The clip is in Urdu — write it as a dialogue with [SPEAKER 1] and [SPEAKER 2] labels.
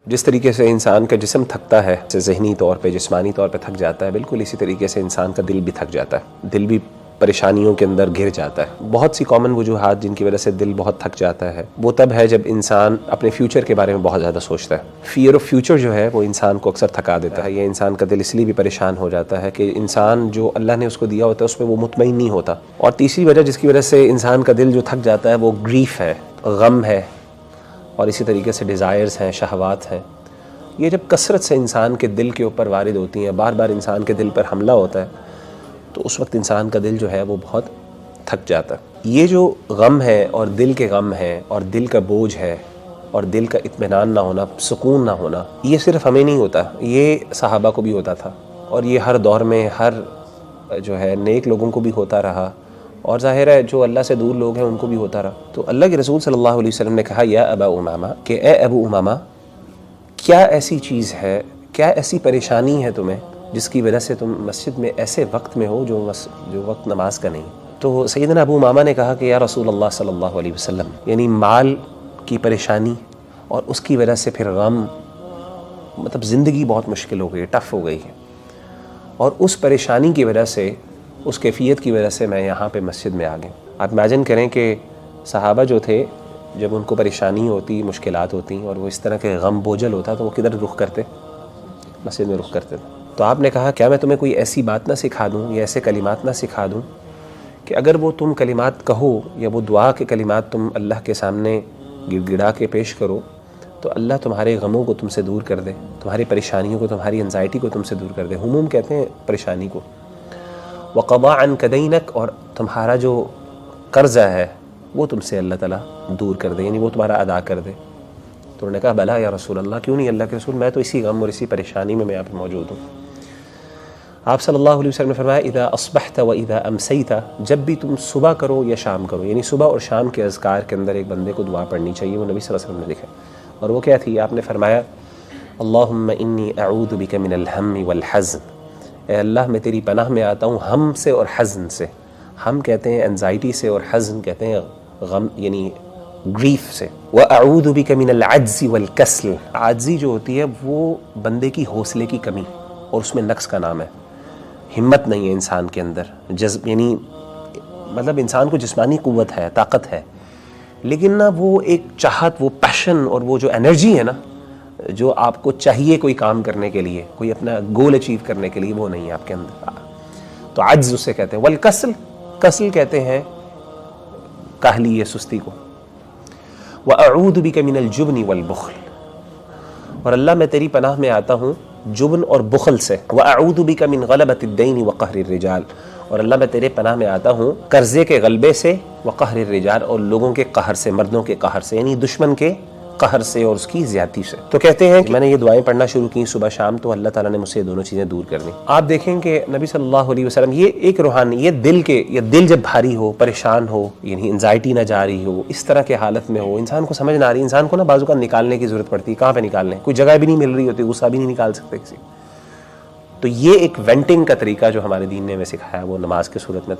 [SPEAKER 1] جس طریقے سے انسان کا جسم تھکتا ہے، ذہنی طور پہ جسمانی طور پہ تھک جاتا ہے، بالکل اسی طریقے سے انسان کا دل بھی تھک جاتا ہے، دل بھی پریشانیوں کے اندر گھر جاتا ہے۔ بہت سی کامن وجوہات جن کی وجہ سے دل بہت تھک جاتا ہے، وہ تب ہے جب انسان اپنے فیوچر کے بارے میں بہت زیادہ سوچتا ہے۔ فیئر آف فیوچر جو ہے وہ انسان کو اکثر تھکا دیتا ہے۔ یہ انسان کا دل اس لیے بھی پریشان ہو جاتا ہے کہ انسان جو اللہ نے اس کو دیا ہوتا ہے اس میں وہ مطمئن نہیں ہوتا۔ اور تیسری وجہ جس کی وجہ سے انسان کا دل جو تھک جاتا ہے وہ گریف ہے، غم ہے، اور اسی طریقے سے ڈیزائرز ہیں، شہوات ہیں۔ یہ جب کثرت سے انسان کے دل کے اوپر وارد ہوتی ہیں، بار بار انسان کے دل پر حملہ ہوتا ہے، تو اس وقت انسان کا دل جو ہے وہ بہت تھک جاتا ہے۔ یہ جو غم ہے اور دل کے غم ہے اور دل کا بوجھ ہے اور دل کا اطمینان نہ ہونا، سکون نہ ہونا، یہ صرف ہمیں نہیں ہوتا، یہ صحابہ کو بھی ہوتا تھا، اور یہ ہر دور میں ہر جو ہے نیک لوگوں کو بھی ہوتا رہا، اور ظاہر ہے جو اللہ سے دور لوگ ہیں ان کو بھی ہوتا رہا۔ تو اللہ کے رسول صلی اللہ علیہ وسلم نے کہا یا ابا امامہ، کہ اے ابو امامہ، کیا ایسی چیز ہے، کیا ایسی پریشانی ہے تمہیں جس کی وجہ سے تم مسجد میں ایسے وقت میں ہو جو وقت نماز کا نہیں؟ تو سیدنا ابو امامہ نے کہا کہ یا رسول اللہ صلی اللہ علیہ وسلم، یعنی مال کی پریشانی اور اس کی وجہ سے پھر غم، مطلب زندگی بہت مشکل ہو گئی، ٹف ہو گئی ہے، اور اس پریشانی کی وجہ سے، اس کیفیت کی وجہ سے میں یہاں پہ مسجد میں آ گیا۔ آپ امیجن کریں کہ صحابہ جو تھے، جب ان کو پریشانی ہوتی، مشکلات ہوتی اور وہ اس طرح کے غم بوجھل ہوتا تو وہ کدھر رخ کرتے؟ مسجد میں رخ کرتے تھے۔ تو آپ نے کہا کیا میں تمہیں کوئی ایسی بات نہ سکھا دوں یا ایسے کلمات نہ سکھا دوں کہ اگر وہ تم کلمات کہو یا وہ دعا کے کلمات تم اللہ کے سامنے گڑ گڑا کے پیش کرو تو اللہ تمہارے غموں کو تم سے دور کر دے، تمہاری پریشانیوں کو، تمہاری انزائٹی کو تم سے دور کر دے۔ ہموم کہتے ہیں پریشانی کو۔ وقضا عنک دینک، اور تمہارا جو قرضہ ہے وہ تم سے اللہ تعالیٰ دور کر دے، یعنی وہ تمہارا ادا کر دے۔ تو انہوں نے کہا بلا یا رسول اللہ، کیوں نہیں اللہ کے رسول، میں تو اسی غم اور اسی پریشانی میں یہاں پہ موجود ہوں۔ آپ صلی اللہ علیہ وسلم نے فرمایا اذا اصبحت و اذا امسیت، جب بھی تم صبح کرو یا شام کرو، یعنی صبح اور شام کے اذکار کے اندر ایک بندے کو دعا پڑھنی چاہیے، وہ نبی صلی اللہ علیہ وسلم نے لکھا۔ اور وہ کیا تھی؟ آپ نے فرمایا اللہم انی اعوذ بک من الہم والحزن، اے اللہ میں تیری پناہ میں آتا ہوں ہم سے اور حزن سے۔ ہم کہتے ہیں انزائٹی سے، اور حزن کہتے ہیں غم یعنی گریف سے۔ وَأَعُوذُ بِكَ مِنَ الْعَجْزِ وَالْكَسْلِ، عاجزی جو ہوتی ہے وہ بندے کی حوصلے کی کمی، اور اس میں نقص کا نام ہے۔ ہمت نہیں ہے انسان کے اندر، جذب یعنی مطلب انسان کو جسمانی قوت ہے، طاقت ہے، لیکن نا وہ ایک چاہت، وہ پیشن اور وہ جو انرجی ہے نا جو آپ کو چاہیے کوئی کام کرنے کے لیے، کوئی اپنا گول اچیو کرنے کے لیے، وہ نہیں ہے آپ کے اندر۔ تو عجز اسے کہتے ہیں۔ والکسل، کسل کہتے ہیں کاہلی یا سستی کو۔ وَأَعُوذُ بِكَ مِنَ الْجُبْنِ وَالْبُخْلِ، اور اللہ میں تیری پناہ میں آتا ہوں جبن اور بخل سے۔ وَأَعُوذُ بِكَ مِنْ غَلَبَةِ الدَّيْنِ وَقَهْرِ الرِّجَالِ، اور اللہ میں تیرے پناہ میں آتا ہوں قرضے کے غلبے سے، وقہر الرجال، اور لوگوں کے قہر سے، مردوں کے قہر سے، یعنی دشمن کے قہر سے اور اس کی زیادتی سے۔ تو کہتے ہیں کہ میں نے یہ دعائیں پڑھنا شروع کی صبح شام، تو اللہ تعالیٰ نے مجھ سے یہ دونوں چیزیں دور کر دیں۔ آپ دیکھیں کہ نبی صلی اللہ علیہ وسلم، یہ ایک روحانی، یہ دل جب بھاری ہو، پریشان ہو، یعنی انزائٹی نہ جا رہی ہو، اس طرح کے حالت میں ہو، انسان کو سمجھ نہ آ رہی، انسان کو نا بازو کا نکالنے کی ضرورت پڑتی ہے۔ کہاں پہ نکالنے؟ کوئی جگہ بھی نہیں مل رہی ہوتی، غصہ بھی نہیں نکال سکتے کسی۔ تو یہ ایک وینٹنگ کا طریقہ جو ہمارے دین نے ہمیں سکھایا وہ نماز کی صورت میں